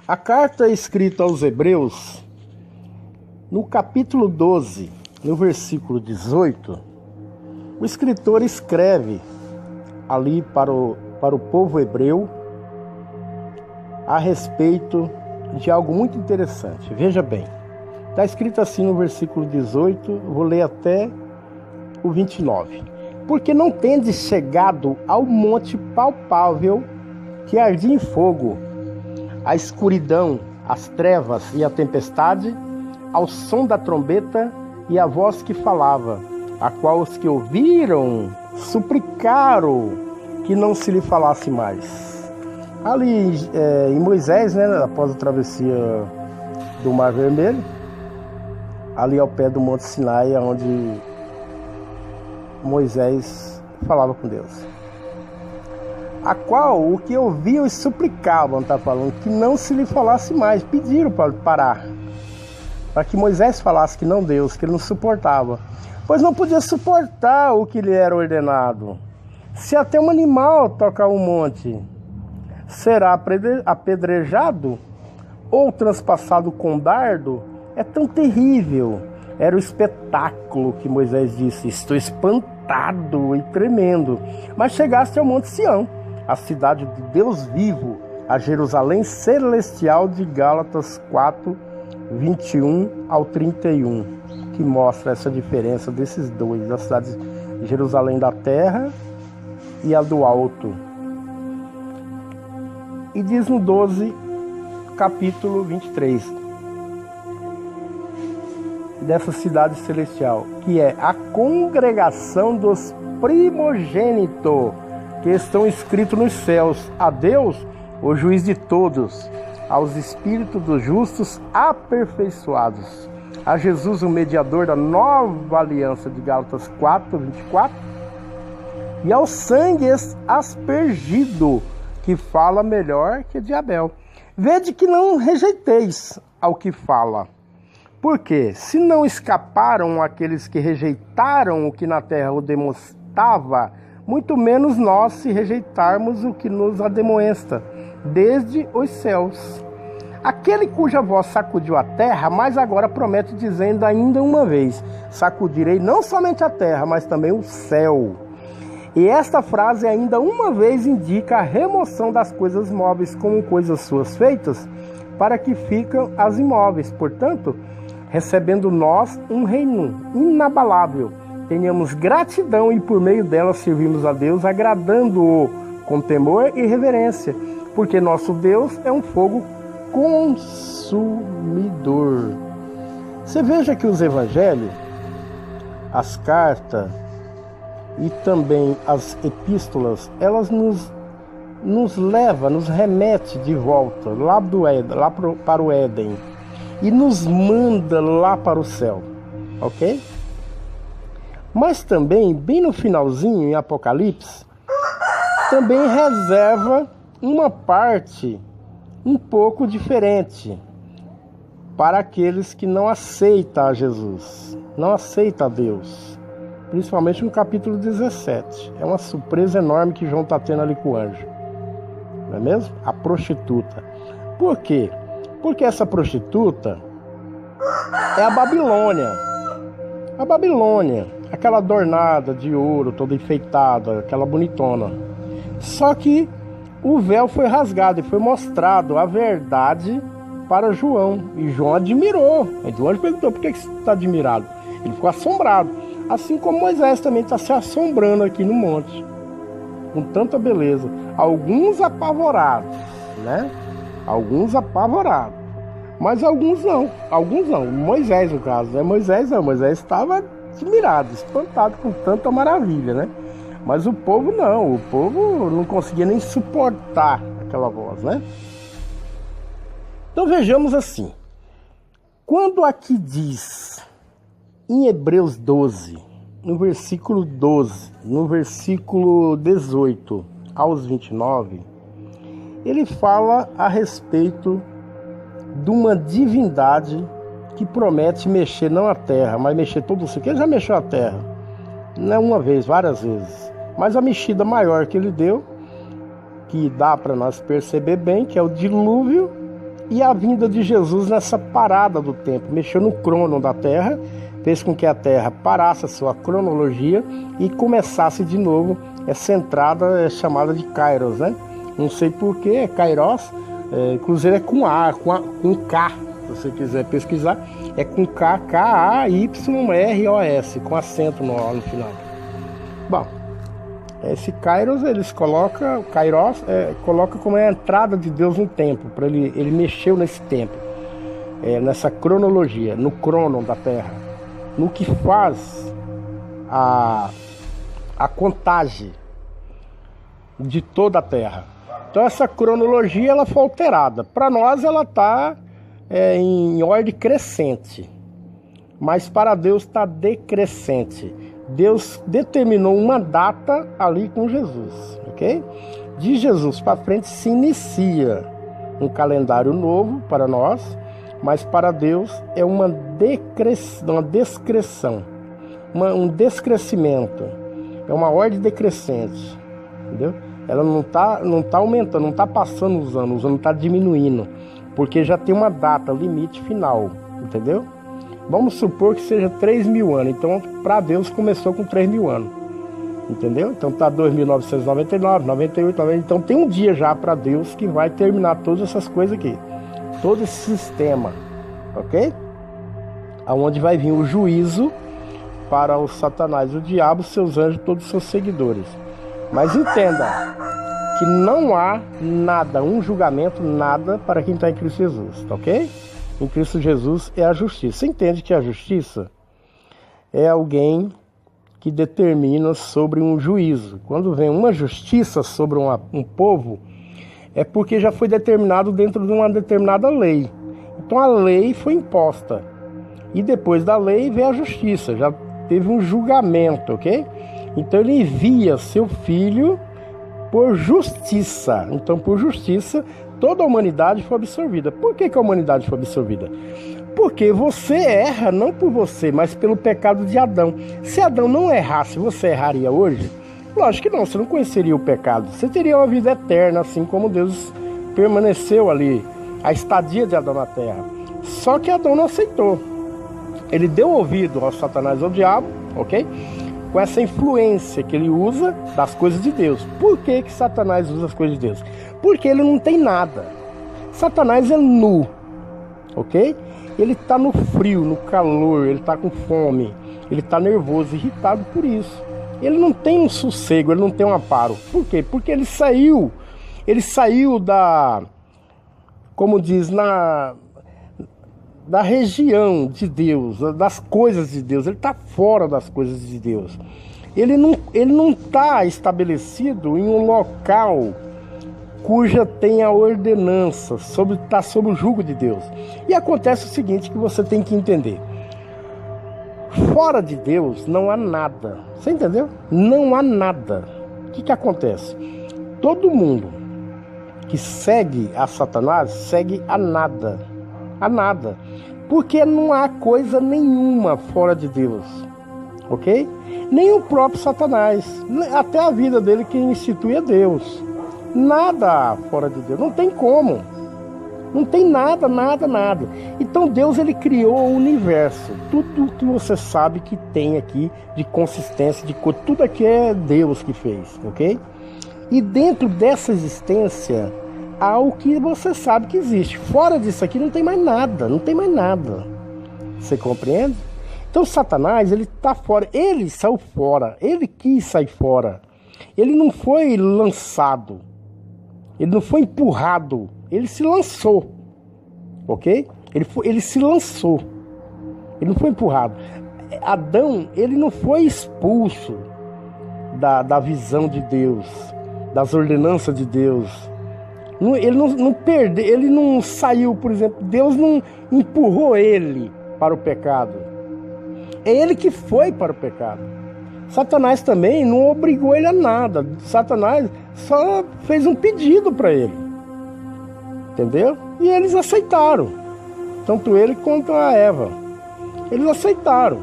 A carta escrita aos Hebreus, no capítulo 12, no versículo 18, o escritor escreve ali para o povo hebreu a respeito de algo muito interessante. Veja bem, está escrito assim no versículo 18, vou ler até o 29. Porque não tendes chegado ao monte palpável que ardia em fogo, a escuridão, as trevas e a tempestade, ao som da trombeta e a voz que falava, a qual os que ouviram suplicaram que não se lhe falasse mais. Ali em Moisés, após a travessia do Mar Vermelho, ali ao pé do Monte Sinai, onde Moisés falava com Deus. A qual o que ouviam e suplicavam, está falando, que não se lhe falasse mais, pediram para parar, para que Moisés falasse que não Deus, que ele não suportava, pois não podia suportar o que lhe era ordenado. Se até um animal tocar um monte, será apedrejado ou transpassado com dardo, é tão terrível. Era o espetáculo que Moisés disse, estou espantado e tremendo. Mas chegaste ao Monte Sião, a cidade de Deus vivo, a Jerusalém celestial, de Gálatas 4, 21 ao 31, que mostra essa diferença desses dois, da cidade de Jerusalém da terra e a do alto. E diz no 12, capítulo 23, dessa cidade celestial, que é a congregação dos primogênitos, que estão escritos nos céus, a Deus, o juiz de todos, aos espíritos dos justos aperfeiçoados, a Jesus, o mediador da nova aliança, de Gálatas 4, 24, e ao sangue aspergido, que fala melhor que de Abel. Vede que não rejeiteis ao que fala. Porque, se não escaparam aqueles que rejeitaram o que na terra o demonstrava, muito menos nós, se rejeitarmos o que nos ademoesta, desde os céus. Aquele cuja voz sacudiu a terra, mas agora promete, dizendo ainda uma vez, sacudirei não somente a terra, mas também o céu. E esta frase ainda uma vez indica a remoção das coisas móveis como coisas suas feitas, para que ficam as imóveis. Portanto, recebendo nós um reino inabalável, tenhamos gratidão e por meio dela servimos a Deus, agradando-o com temor e reverência, porque nosso Deus é um fogo consumidor. Você veja que os evangelhos, as cartas e também as epístolas, elas nos leva, nos remete de volta lá para o Éden e nos manda lá para o céu, ok? Mas também, bem no finalzinho, em Apocalipse, também reserva uma parte um pouco diferente para aqueles que não aceitam a Jesus, não aceitam a Deus, principalmente no capítulo 17. É uma surpresa enorme que João está tendo ali com o anjo, não é mesmo? A prostituta. Por quê? Porque essa prostituta é a Babilônia. A Babilônia, aquela adornada de ouro, toda enfeitada, aquela bonitona. Só que o véu foi rasgado e foi mostrado a verdade para João. E João admirou. Aí o anjo perguntou, por que você está admirado? Ele ficou assombrado. Assim como Moisés também está se assombrando aqui no monte, com tanta beleza. Alguns apavorados, né? Alguns apavorados. Mas alguns não. Moisés, no caso, né? Moisés estava admirado, espantado com tanta maravilha, né? Mas o povo não. O povo não conseguia nem suportar aquela voz, né? Então vejamos assim. Quando aqui diz, em Hebreus 12, no versículo 12, no versículo 18 aos 29, ele fala a respeito de uma divindade que promete mexer não a terra, mas mexer todo o céu. Ele já mexeu a terra, não uma vez, várias vezes. Mas a mexida maior que ele deu, que dá para nós perceber bem, que é o dilúvio, e a vinda de Jesus nessa parada do tempo. Mexeu no crono da Terra, fez com que a Terra parasse a sua cronologia e começasse de novo essa entrada chamada de Kairos, né? Não sei porquê, é Kairos, inclusive é com A, com K, se você quiser pesquisar, é com K, K-A-Y-R-O-S, com acento no final. Bom, esse Kairos, eles colocam, Kairos, coloca como a entrada de Deus no tempo, para ele mexeu nesse tempo, nessa cronologia, no crono da Terra, no que faz a contagem de toda a Terra. Então essa cronologia ela foi alterada. Para nós ela está em ordem crescente, mas para Deus está decrescente. Deus determinou uma data ali com Jesus, ok? De Jesus para frente se inicia um calendário novo para nós, mas para Deus é uma descreção, um descrescimento, é uma ordem decrescente, entendeu? Ela não tá aumentando, não está passando os anos não está diminuindo, porque já tem uma data, limite final, entendeu? Vamos supor que seja 3.000 anos, então para Deus começou com 3.000 anos, entendeu? Então tá 2.999, 98, 90, então tem um dia já para Deus que vai terminar todas essas coisas aqui, todo esse sistema, ok? Aonde vai vir o juízo para o Satanás, o diabo, seus anjos, todos os seus seguidores. Mas entenda que não há nada, um julgamento, nada para quem está em Cristo Jesus, tá ok? Em Cristo Jesus é a justiça. Você entende que a justiça é alguém que determina sobre um juízo. Quando vem uma justiça sobre um povo, é porque já foi determinado dentro de uma determinada lei. Então a lei foi imposta. E depois da lei veio a justiça. Já teve um julgamento, ok? Então ele envia seu filho por justiça. Então por justiça toda a humanidade foi absorvida. Por que a humanidade foi absorvida? Porque você erra não por você, mas pelo pecado de Adão. Se Adão não errasse, você erraria hoje? Lógico que não, você não conheceria o pecado. Você teria uma vida eterna, assim como Deus permaneceu ali, a estadia de Adão na terra. Só que Adão não aceitou. Ele deu ouvido ao Satanás, ao diabo, ok? Com essa influência que ele usa das coisas de Deus. Por que Satanás usa as coisas de Deus? Porque ele não tem nada. Satanás é nu, ok? Ele está no frio, no calor, ele está com fome, ele está nervoso, irritado por isso. Ele não tem um sossego, ele não tem um amparo. Por quê? Porque ele saiu da, como diz, da região de Deus, das coisas de Deus. Ele está fora das coisas de Deus. Ele não está estabelecido em um local cuja tem a ordenança, está sob o jugo de Deus. E acontece o seguinte, que você tem que entender. Fora de Deus não há nada. Você entendeu? Não há nada. O que acontece? Todo mundo que segue a Satanás segue a nada. A nada. Porque não há coisa nenhuma fora de Deus. Ok? Nem o próprio Satanás. Até a vida dele quem institui é Deus. Nada fora de Deus. Não tem como. Não tem nada. Então Deus ele criou o universo. Tudo que você sabe que tem aqui de consistência, de cor, tudo aqui é Deus que fez, ok? E dentro dessa existência há o que você sabe que existe. Fora disso aqui não tem mais nada. Você compreende? Então Satanás ele está fora. Ele saiu fora. Ele quis sair fora. Ele não foi lançado. Ele não foi empurrado. Ele se lançou, ok? Ele se lançou, ele não foi empurrado. Adão, ele não foi expulso da visão de Deus, das ordenanças de Deus. Ele não perdeu, ele não saiu, por exemplo, Deus não empurrou ele para o pecado. É ele que foi para o pecado. Satanás também não obrigou ele a nada. Satanás só fez um pedido para ele. Entendeu? E eles aceitaram. Tanto ele quanto a Eva. Eles aceitaram.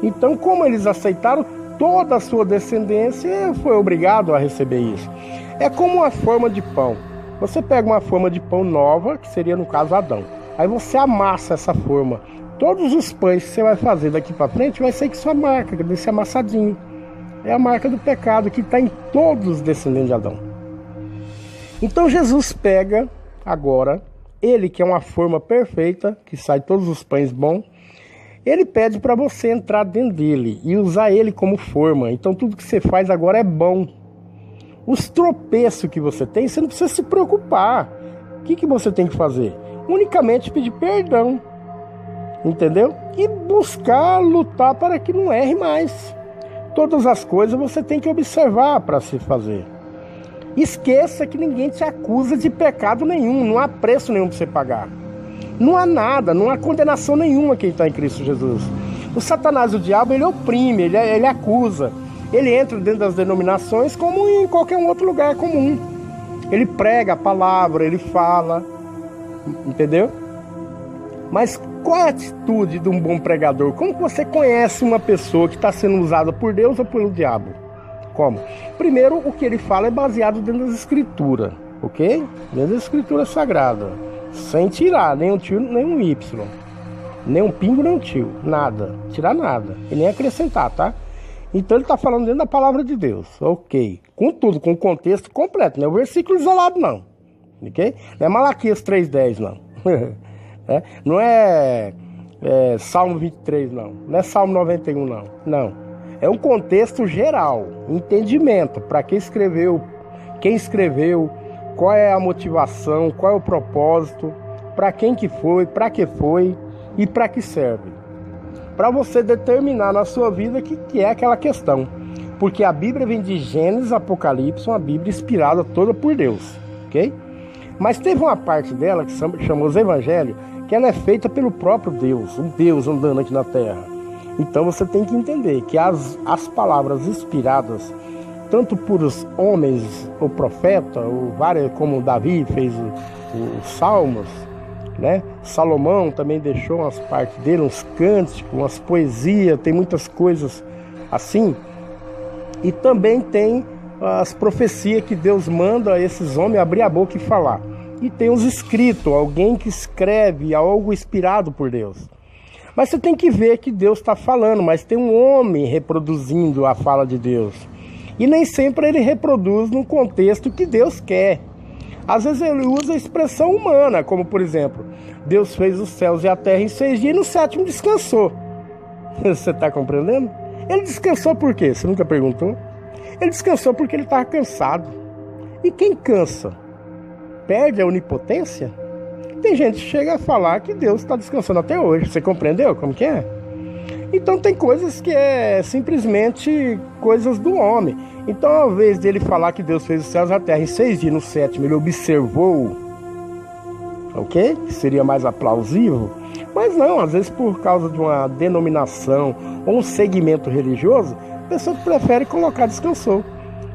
Então, como eles aceitaram, toda a sua descendência foi obrigado a receber isso. É como uma forma de pão. Você pega uma forma de pão nova, que seria no caso Adão. Aí você amassa essa forma. Todos os pães que você vai fazer daqui para frente vai ser com sua marca, desse amassadinho. É a marca do pecado que está em todos os descendentes de Adão. Então Jesus pega agora, ele que é uma forma perfeita, que sai todos os pães bons, ele pede para você entrar dentro dele e usar ele como forma. Então tudo que você faz agora é bom. Os tropeços que você tem, você não precisa se preocupar. O que você tem que fazer? Unicamente pedir perdão. Entendeu? E buscar lutar para que não erre mais. Todas as coisas você tem que observar para se fazer. Esqueça que ninguém te acusa de pecado nenhum. Não há preço nenhum para você pagar. Não há nada, não há condenação nenhuma quem está em Cristo Jesus. O Satanás e o diabo, ele oprime, ele acusa. Ele entra dentro das denominações como em qualquer outro lugar comum. Ele prega a palavra, ele fala. Entendeu? Mas qual é a atitude de um bom pregador? Como que você conhece uma pessoa que está sendo usada por Deus ou pelo diabo? Como? Primeiro, o que ele fala é baseado dentro das escrituras, ok? Dentro das escrituras sagradas. Sem tirar nem um tio, nem um Y. Nem um pingo, nem um tio. Nada. Tirar nada. E nem acrescentar, tá? Então ele está falando dentro da palavra de Deus. Ok. Com tudo, com o contexto completo. Não é o versículo isolado, não. Ok? Não é Malaquias 3,10, não. Não é Salmo 23, não. Não é Salmo 91, não. Não. É um contexto geral. Entendimento. Para quem escreveu, qual é a motivação, qual é o propósito, para quem que foi, para que foi e para que serve. Para você determinar na sua vida o que é aquela questão. Porque a Bíblia vem de Gênesis, Apocalipse, uma Bíblia inspirada toda por Deus. Ok? Mas teve uma parte dela que chamou os Evangelhos, que ela é feita pelo próprio Deus, um Deus andando aqui na Terra. Então você tem que entender que as palavras inspiradas, tanto por os homens, o profeta, como Davi fez os Salmos, né? Salomão também deixou umas partes dele, uns cânticos, umas poesias, tem muitas coisas assim. E também tem as profecias que Deus manda a esses homens abrir a boca e falar. E tem os escritos, alguém que escreve algo inspirado por Deus. Mas você tem que ver que Deus está falando, mas tem um homem reproduzindo a fala de Deus. E nem sempre ele reproduz no contexto que Deus quer. Às vezes ele usa a expressão humana, como por exemplo, Deus fez os céus e a terra em 6 dias e no 7º descansou. Você está compreendendo? Ele descansou por quê? Você nunca perguntou? Ele descansou porque ele estava cansado. E quem cansa? Perde a onipotência? Tem gente que chega a falar que Deus está descansando até hoje. Você compreendeu como que é? Então tem coisas que é simplesmente coisas do homem. Então ao invés dele falar que Deus fez os céus e a terra em 6 dias, no 7º ele observou, ok? Que seria mais aplausível. Mas não, às vezes por causa de uma denominação ou um segmento religioso, a pessoa prefere colocar descansou.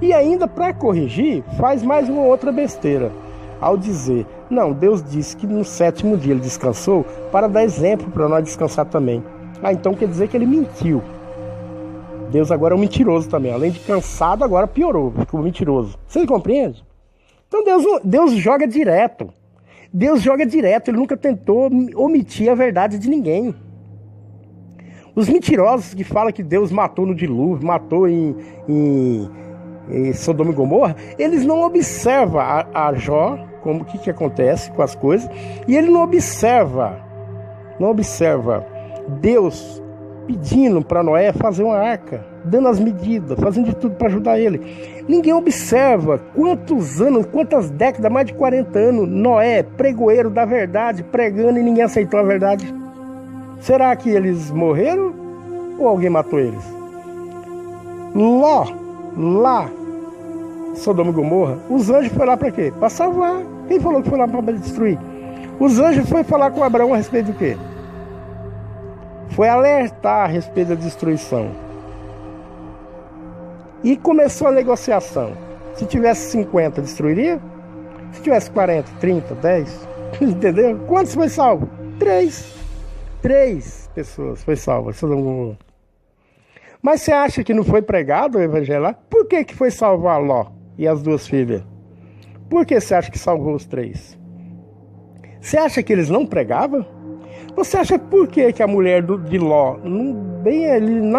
E ainda para corrigir, faz mais uma outra besteira. Ao dizer, não, Deus disse que no 7º dia ele descansou para dar exemplo para nós descansar também. Então quer dizer que ele mentiu. Deus agora é um mentiroso também. Além de cansado, agora piorou, ficou mentiroso. Você compreende? Então Deus joga direto. Deus joga direto, ele nunca tentou omitir a verdade de ninguém. Os mentirosos que falam que Deus matou no dilúvio, matou em Sodoma e Gomorra, eles não observam a Jó, como o que acontece com as coisas, e ele não observa Deus pedindo para Noé fazer uma arca, dando as medidas, fazendo de tudo para ajudar ele. Ninguém observa quantos anos, quantas décadas, mais de 40 anos, Noé, pregoeiro da verdade, pregando e ninguém aceitou a verdade. Será que eles morreram ou alguém matou eles? Ló, lá, Sodoma e Gomorra, os anjos foram lá para quê? Para salvar. Quem falou que foi lá para destruir? Os anjos foram falar com Abraão a respeito do quê? Foi alertar a respeito da destruição. E começou a negociação. Se tivesse 50, destruiria? Se tivesse 40, 30, 10, entendeu? Quantos foi salvo? 3 pessoas foi salvo. Mas você acha que não foi pregado o evangelho lá? Por que foi salvar Ló e as 2 filhas? Por que você acha que salvou os 3? Você acha que eles não pregavam? Você acha por que a mulher de Ló, bem ali na